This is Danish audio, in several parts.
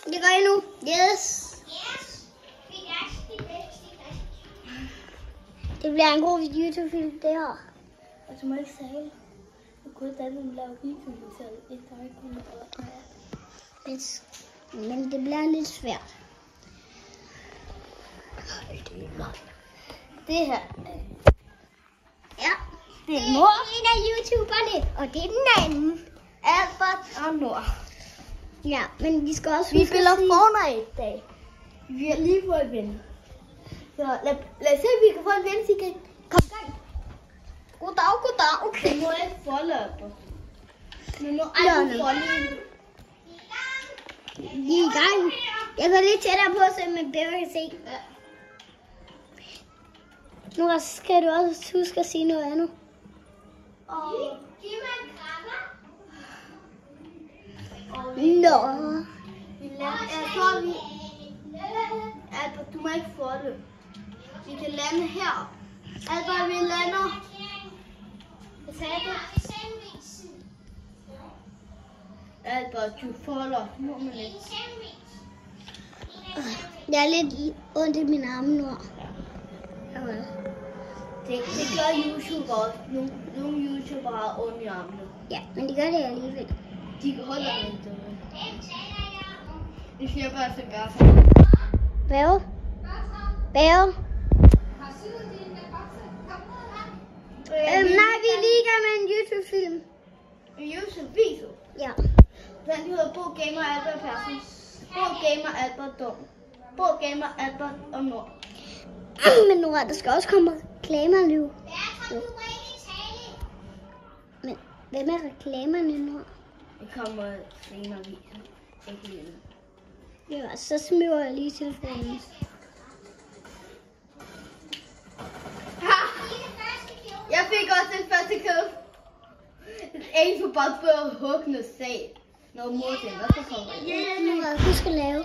Det gør jeg nu. Yes. Det bliver en god YouTube-film, det her. Og du må ikke sige, at kun den laver video, så ikke der ikke kommer Men det bliver lidt svært. Det her. Ja, det er mor. Det er en af YouTuberne, og det er den anden. Albert og Nord. Ja, men vi skal også Vi spiller Fortnite i dag. Vi har lige fået en ven. Så lad os se, om vi kan få en ven, så I kan komme i gang. Goddag. Okay. Nu må jeg ikke forløbe. Men nu er jeg forløbe. Vi er i gang. Jeg går lidt tættere på, så man bedre kan se. Nu skal du også huske at sige noget andet. Giv mig en krammer. Nå. Jeg tror, Albert, du må ikke forløbe. Vi kan lande her. Albert, vi lander. Hvad sagde du? Albert, du folder. Må man ikke. Jeg er lidt ondt i mine arme nu. Det gør YouTube også. Nogle YouTubere har ondt i armene. Ja, men det gør det alligevel. De holder ikke det. Det siger bare så godt. Hvad? Nej, vi er lige i gang med en YouTube-film. En YouTube-video? Ja. Den hedder Bo Gamer Albert Persson. Bo Gamer Albert Dum. Bo Gamer Albert og Nord. Men nu der skal også komme reklamer nu. Men hvem er reklamerne nu? Det kommer senere videoer. Ikke lige nu. Ja, så smøver jeg lige telefonen. Jeg fik også den første køb. En for bare for at hugge noget sag. Noget morten, hvad så kommer det? Ja, nu har jeg huske at lave.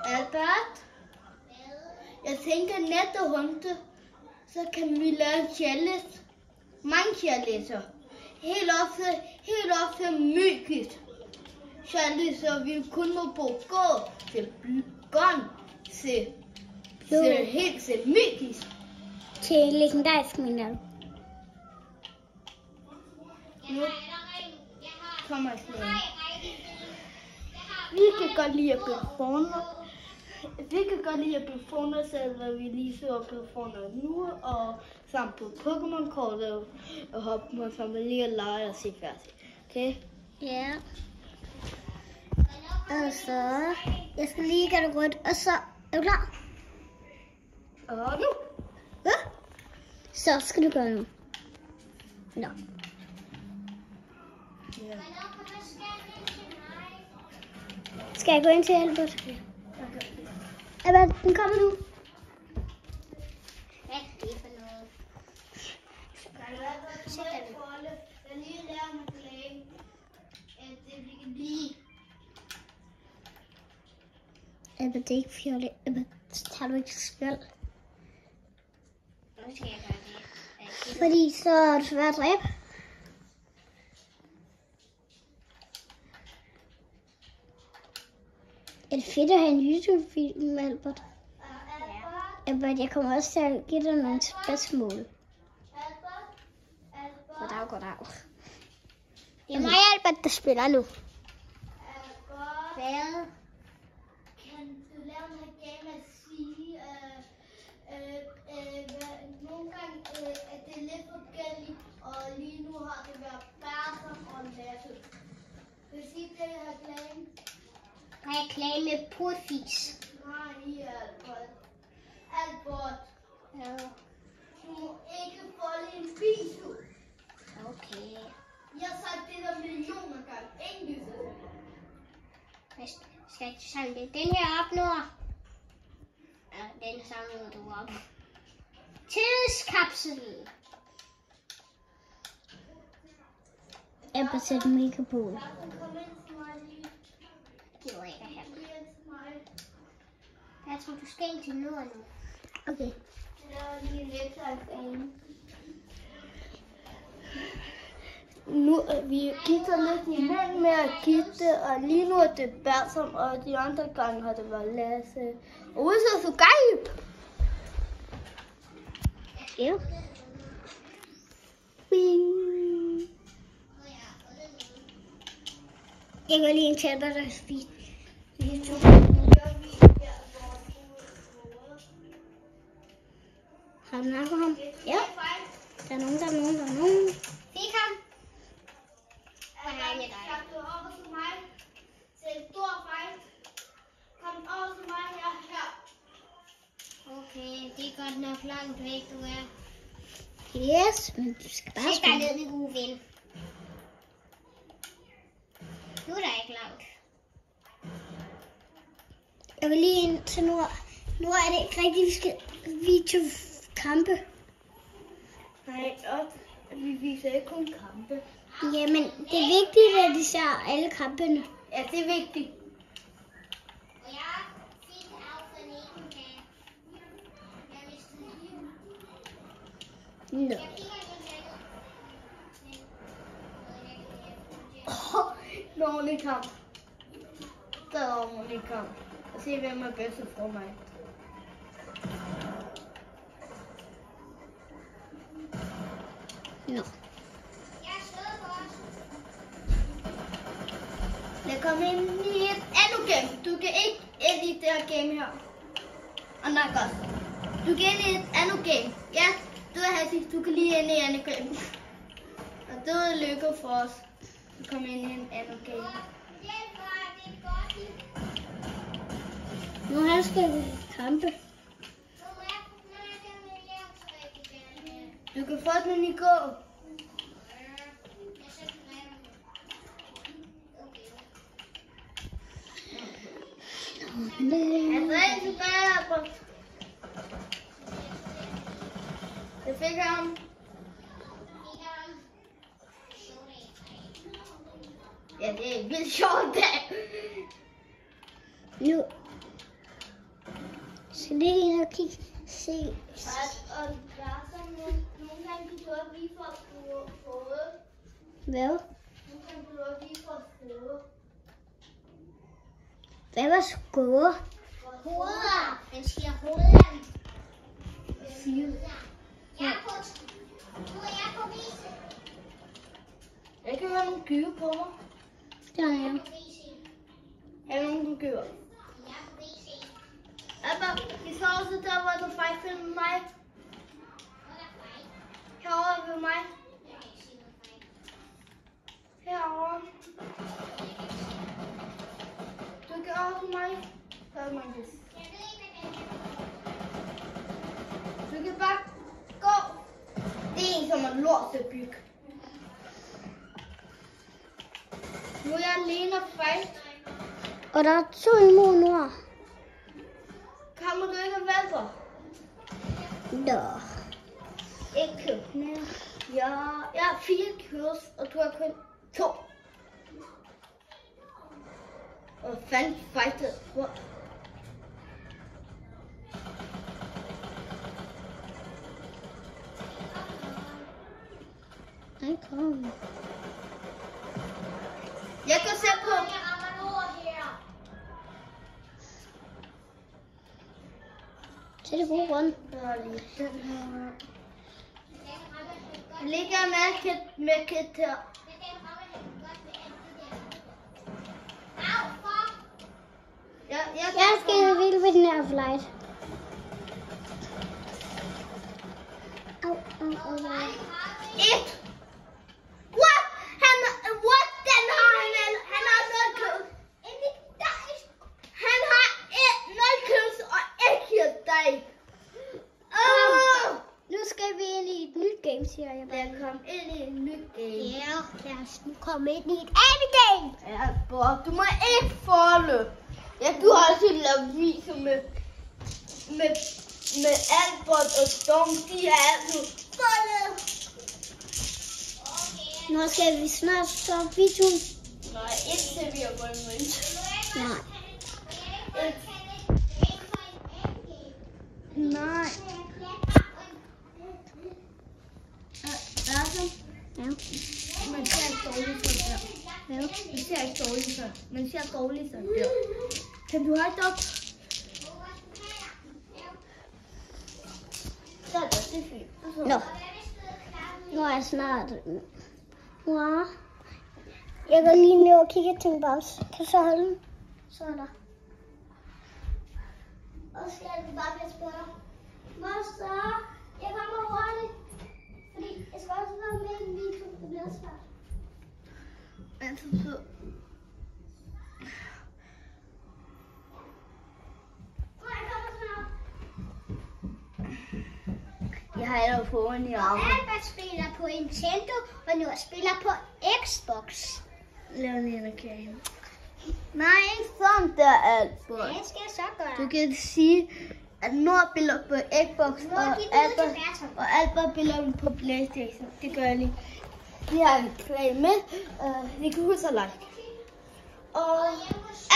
Albert? Jeg tænker næste runde, så kan vi lave en challenge. Mange challenger. Helt op til mygget. Challenge, så vi kun må gå til gun til helt til mygget. Til legendarisk, mener du? Nu kommer jeg slet. Vi kan godt lide at blive forner. Vi kan godt lide at blive forner, så vi lige så at blive forner nu, og sammen på Pokémon-kortet, og hoppe på sammen lige at lege og se færdigt. Okay? Ja. Og så... Jeg skal lige gøre det rundt, og så... Er du klar? Og nu! Ja? Så skal du gøre nu. Nå. Ja. Skal jeg gå ind til Albert? Albert, den kommer nu. Hvad er det for noget? Jeg lige lærer mig reklame, at det kan blive. Albert, det er ikke fjollet. Albert, tager du ikke skjold? Nu skal jeg gøre det. Fordi så er det svært at dræbe. Er det fedt at have en YouTube-film, Albert? Ja. Albert, jeg kommer også til at give dig nogle spørgsmål. Goddag. Det er mig, Albert, der spiller nu. Hvad? Kan du lave noget game at sige, nogle gange er det lidt forskelligt, og lige nu har det været Bertram og Lasse. Vil du sige det, jeg har reklame? Reklame Portfis. Nej, Albert. Ja. Du må ikke folde en video. Okay. Jeg har sagt det der millioner gange. Ingen lyser. Skal jeg samle den her op nu? Ja, den samler du op. Tidskapsel. Jeg vil sætte mega på. Det var ikke her. Hvad tror, du skal ind til nord nu. Okay. Nu vi gifter lidt imellem med at gifte, og lige nu er det Bertram, og de andre gange har det været Lasse. Og ud så geil! Ja. Jeg går lige en tæpper, der spiser. Har du nakket ham? Ja. Der er nogen. Fik ham. Kom over til mig. Se en stor fejl. Kom over til mig her. Okay, det er godt nok langt væk, du er. Yes, men du skal bare spille. Sæt dig ned, min gode ven. Nu er der ikke langt. Jeg vil lige ind til nord. Nu er det ikke rigtigt, vi skal til kampe. Nej, vi viser ikke kun kampe. Jamen, det er vigtigt, at de ser alle kampene. Ja, det er vigtigt. Nå. En ordentlig kamp. Der er en ordentlig kamp. Og se, hvem er bedst for mig. Nå. Jeg kommer ind i et andet game. Du kan ikke ind i det her game her. Og nej, godt. Du kan ind i et andet game. Ja, du er Hassi. Du kan lige ind i et andet game. Og det er lykke for os. Du kommer ind i en anden game. Nu her skal vi kampe. Du kan få den i gå. Jeg fik ham. Ja, det er vildt sjovt dag. Nu skal det ind og kigge. Se. Og der er sådan nogle gange, du kan også lige få fået. Hvad? Nogle gange du også lige få fået. Hvad var skåre? Hoveder. Den siger hoveder. Jakob, nu er jeg på vise. Jeg kan høre nogle gyve på mig. Der er jeg. Er der nogen, du gyver? Abba, vi står også der, hvor du faktisk filmer mig. Herovre ved mig. Herovre. Du kan også mig. Så er man det. Du kan bare gå. Det er en, som er lort at bygge. Nu er jeg alene og fight. Og der er 2 imod nord. Kommer du ikke og valper? Nå. Ikke køb. Ja, jeg har 4 kills, og du har kun 2. Og fandt fightet. Nej, kom. Jeg kan se på. Så er det god rund. Der er lige den her. Jeg ligger med kit her. Jeg skal vildt ved den her flight. Au. 1. What? What? Den har han har 0 kills. Han har 0 kills og 1 kill dig. Nu skal vi ind i et nyt game, siger jeg bare. Jeg kom ind i et nyt game. Ja, lad os nu komme ind i et andet game. Ja, Bob, du må ikke folde. Ja, du har altid lavet videoer med Albert og Storm. De er altid foldet. Nu skal vi snart stoppe videoen. Nej, ikke til vi er på en mønt. Nej. dårligt så. Man ser dårligt så. Der. Kan du have det op? Så er det fint. Nå. Nu er jeg snart. Ja. Jeg går lige ned og kigger til en boks. Kan du så holde den? Så er der. Og skal jeg bare blive spørge. Moster, jeg kommer hurtigt. Fordi jeg skal også være med i video. Det bliver svært. Men så. Jeg har allerede fået en i armen. Albert spiller på Nintendo, og nu spiller på Xbox. Lav en enerkage. Nej, ikke sådan der, Albert. Hvad skal jeg så gøre? Du kan sige, at Nord spiller på Xbox, og Albert spiller på PlayStation. Det gør jeg lige. Vi har en play med. Vi kan huske at like. Og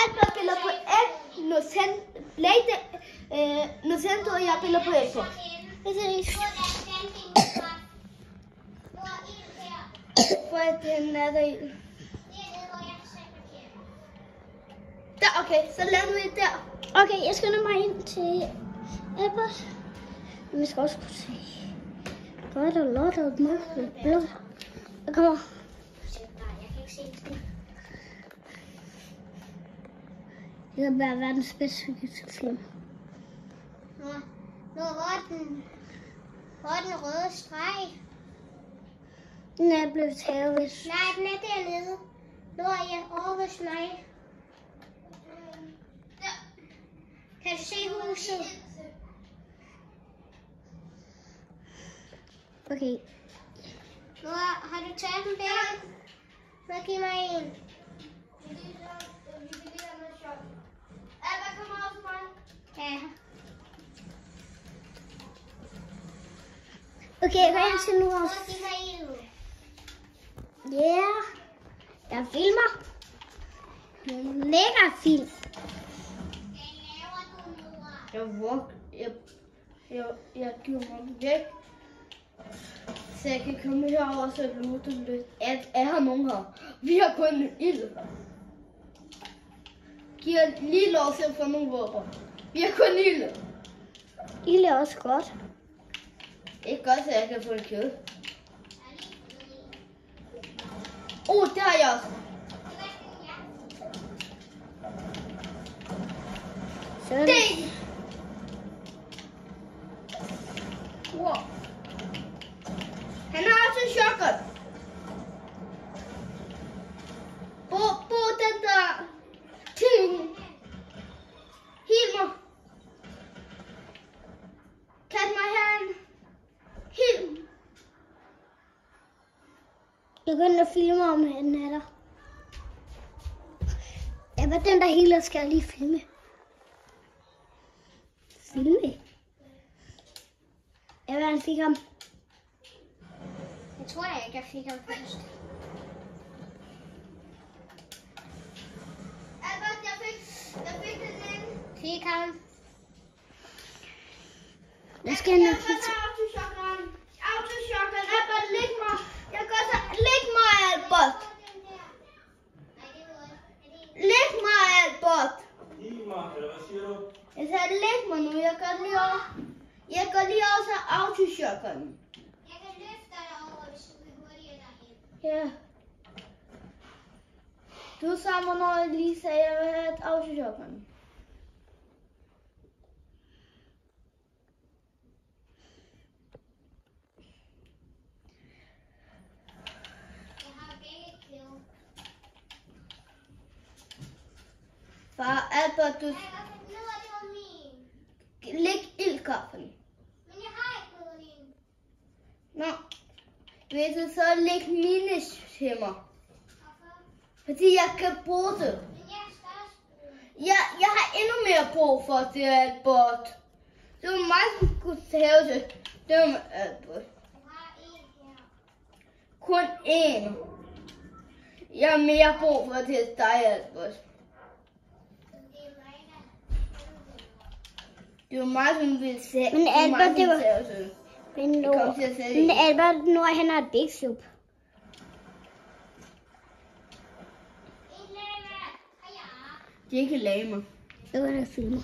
Albert spiller på Nintendo, og jeg spiller på Xbox. For at den er der. Der, okay, så lader vi der. Okay, jeg skynder mig ind til Albert. Vi skal også kunne se. Hvor er der lort og mørke blå? Jeg kommer. Jeg kan ikke se det. Det kan være verdens bedste film. Nå, hvor er den røde streg? Den er blevet taget, hvis... Nej, den er dernede. Nu er jeg over hos mig. Kan du se huset? Okay. Nu har du taget den der? Så giv mig en. Albert, kommer også mig. Ja. Okay, jeg går ind til nu også. Ja, jeg filmer. Lækker film. Jeg giver mig væk. Så jeg kan komme herover, så loote lidt. Er her nogen her? Vi har kun ild. Giv lige lov til at få nogle våben. Vi har kun ild. Ild er også godt. Ikke godt, så jeg kan få en kød. Det har jeg også. Det! Wow. Han har også en shotgun. På den der ting. Hil mig. Kan mig herinde. Hil. Jeg begynder at filme om han er der. Ja, hvad den der healer skal jeg lige filme. Filme? Jeg vil han fik ham. Jeg tror ikke, jeg fik ham først. Albert, jeg fik den anden. Fik ham. Jeg skal nok kigge. Autoshotgun, Albert, læg mig. Jeg gør så, læg mig, Albert. Læg mig, Albert. Hvad siger du? Jeg sagde, læg mig nu. Jeg går lige over til autoshotgun. Jeg kan løfte dig over, hvis du vil hurtigere derhen. Ja. Du sammen, når jeg lige sagde, at jeg vil have et autoshotgun. Far, Albert, du... Læg ildkaffen. Men jeg har ikke noget lignende. Nå. Vil du så lægge mine til mig? Fordi jeg kan bruge det. Men jeg skal også bruge det. Jeg har endnu mere brug for det, Albert. Det var mig, som skulle tage det. Det var Albert. Jeg har en her. Kun én. Jeg har mere brug for det dig, Albert. Det var mig, som ville sætte. Men Albert, det var... Men Albert, nu er han et big soup. Det er ikke lamer. Det var der filmer.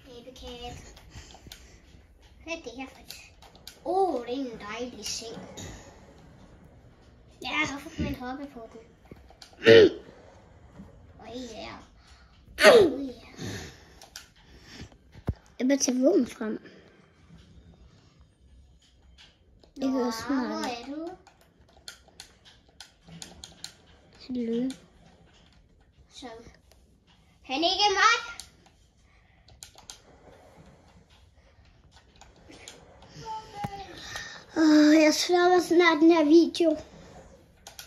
Babycat. Hvad er det her for et? Det er en dejlig seng. Ja, hvorfor kan man hoppe på den? Ja. Jeg vil tage våben frem. Jeg hører smart. Hvor er du? Hallo. Så. Han ikke mat. Jeg slår snart den her video.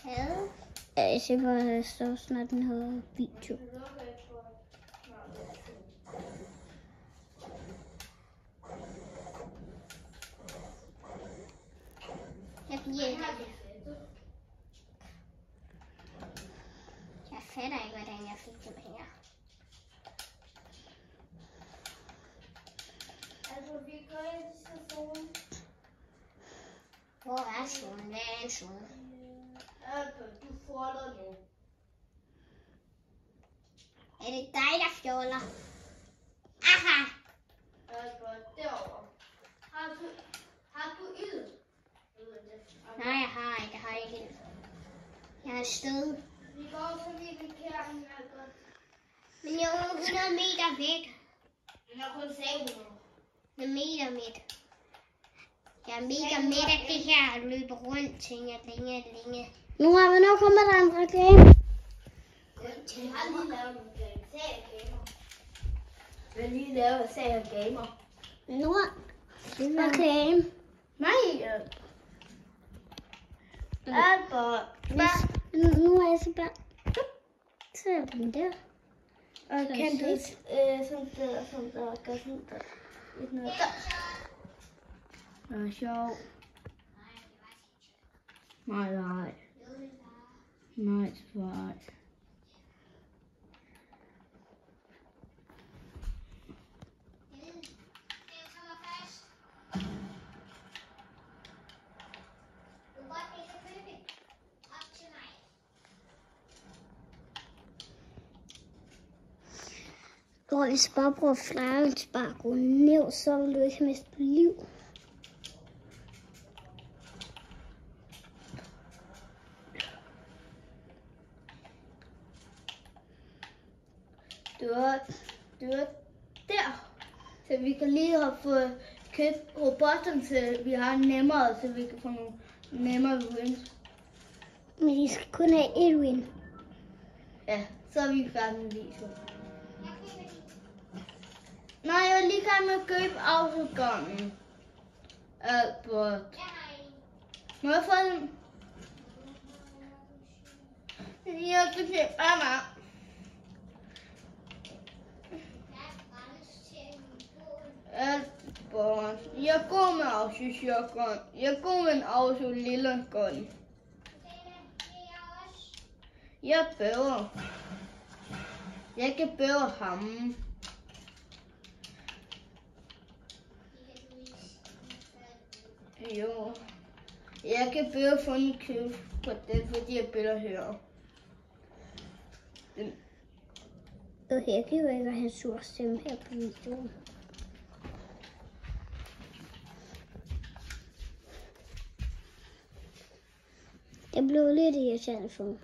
Hvad? Jeg ser bare, at jeg slår snart den her video. Jeg fatter ikke, hvordan jeg fik dem her. Altså, vi går ind til solen. Hvor er solen? Hvad er en sol? Du folder nu. Er det dig, der fjoller? Aha! Derovre. Har du ild? Nej, jeg har ikke ild. Jeg har stød. Vi går så vidt vi kan. Men jeg er 100 meter væk. Men jeg kun sagde 100. Jeg er meter midt. Jeg er mega midt af det her at løbe rundt til længe. Nu kommer der en reklame. Jeg lige lavet Sager Gamer. Nu reklame. Nej. Albert. Nu er jeg så bare. Så er den der. Og kan du sådan der, gør sådan der. Lidt noget der. Det er sjovt. Nej. Nej. Og hvis bare bruger flyeren til bare at gå ned, så vil du ikke miste liv. Du er der. Så vi kan lige have fået købt robotten, så vi har nemmere, så vi kan få nogle nemmere wins. Men I skal kun have et win. Ja, så er vi færdige med videoen. Nej, jeg vil lige gerne med at købe autogunnen. Albert. Må jeg få den? Jeg skal til mamma. Albert. Jeg går med autoshotgun. Jeg går med en auto lille gun. Jeg bøver. Jeg kan bøve ham. Jo. Jeg kan bøve få en køb på den, fordi jeg bøver her. Okay, jeg kan jo ikke have sur stemme her på videoen. Jeg blev lidt irriteret for mig.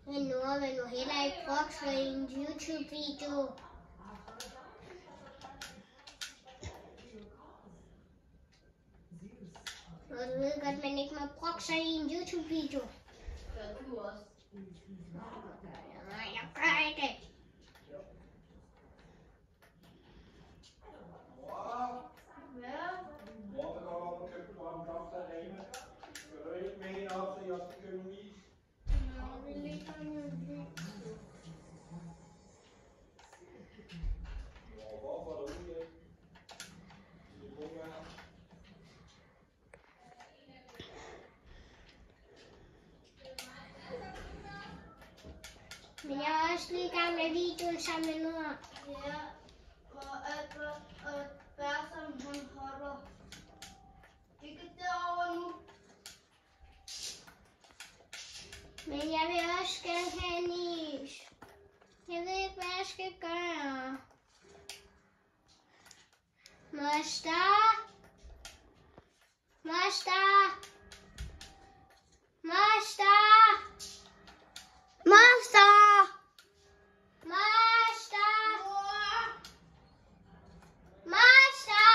Men nu vil du heller ikke brokse i en YouTube-video. Og du ved godt, man ikke må brokse i en YouTube-video. Gør du også? Nej, jeg gør ikke. Mor vil godt op og købe en blomster alene. Skal du ikke med hende op, så jeg skal købe en is? Hvorfor er du ude af? Men jeg er også lige i gang med videoen sammen med Nora. Ja, og Albert og Bertram, hun holder Men jeg vil også gerne have en is. Jeg ved ikke, hvad jeg skal gøre. Moster? Moster? Moster? Moster? Moster? Moster?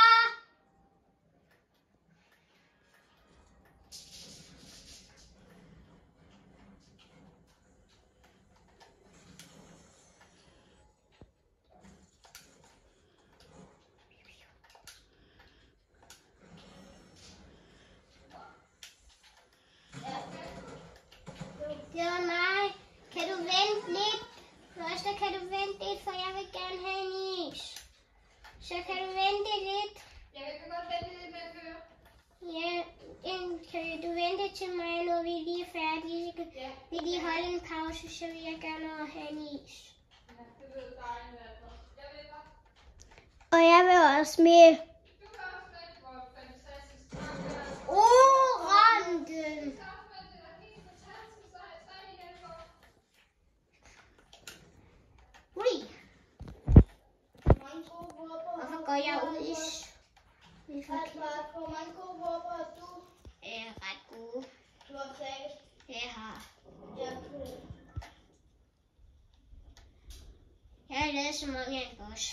Det var mig. Kan du vente lidt? Moster, kan du vente lidt, for jeg vil gerne have en is. Så kan du vente lidt? Jeg kan godt vente lidt med at køre. Ja, kan du vente til mig, når vi lige er færdige? Ja. Vi lige holde en pause, så vil jeg gerne have en is. Ja, det ved dejligt med noget. Jeg ved godt. Og jeg vil også med. Du kan også vente, hvor fantastisk. Randen! Ui! Hvorfor går jeg ud i Hvor mange gode håber har du? ret gode. Du har sagt. Jeg har. Ja. Jeg har lavet som om jeg er en boss.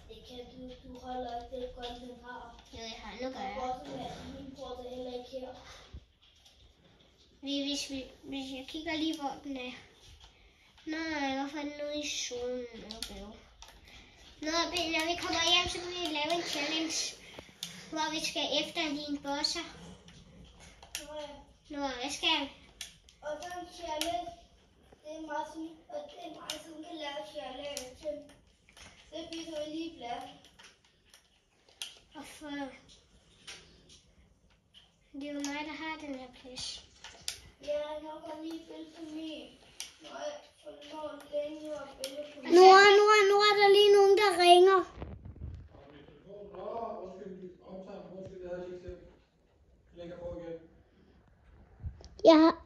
Det kan du holder ikke det godt, den har. Jo, jeg har. Nu gør jeg. Min bror det heller ikke her. Hvis jeg kigger lige, hvor den er. Nej, hvorfor er den ude i solen? Okay. Når vi kommer hjem, så vil vi lave en challenge, hvor vi skal efter dine bosser. Nå, hvad skal jeg? Og den challenge, det er meget sådan, og det er meget sådan, kan lave challenge. Det bliver du lige blad. Hvorfor? Det er jo mig, der har den her plads. Ja, jeg kan lige spille for mig. Nu er der lige nogen, der ringer.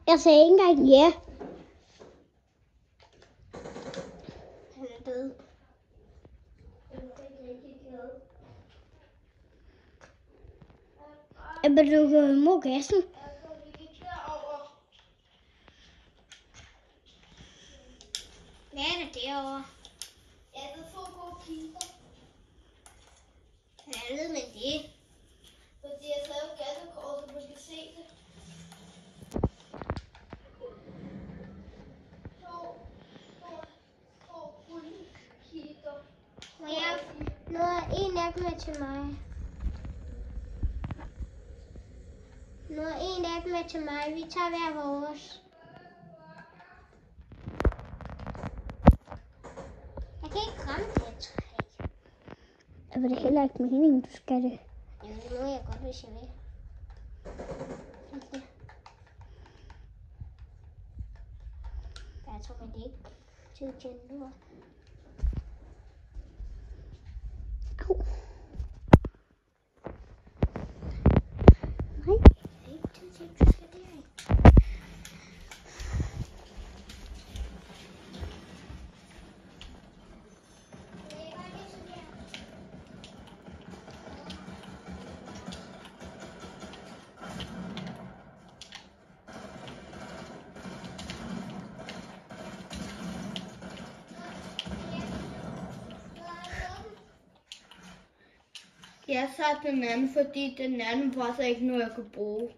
Jeg sagde ikke engang ja. Han er død. Men du går imod gassen. Hvad er det derovre? Ja, det er 2 gode kister. Hvad ved man det? Fordi jeg tager jo gassekort, så man kan se det. 2 fulde kister. Nu er en af dem til mig. Vi tager hver vores. Jeg kan ikke ramme det træ. Jeg vil det heller ikke meningen, du skal det. Jo, det må jeg godt, hvis jeg vil. Okay. Jeg tror, det er ikke tid til nu. Au. Nej, det er ikke tid til, du skal derind. Jeg satte den anden, fordi den anden var så ikke noget, jeg kunne bruge.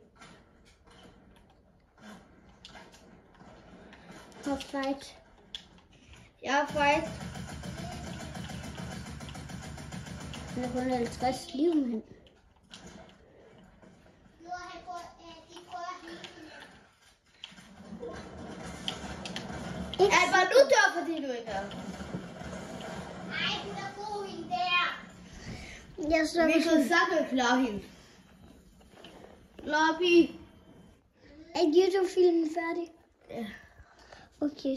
Og fight. Jeg har fight. Han har kun 50 liv, mand. Albert, du dør, fordi du ikke er. Nej, du er god hende der. Jeg så Vi kan sagtens klare hende. Lobby. Er YouTube-filmen færdig? Ja. Okay.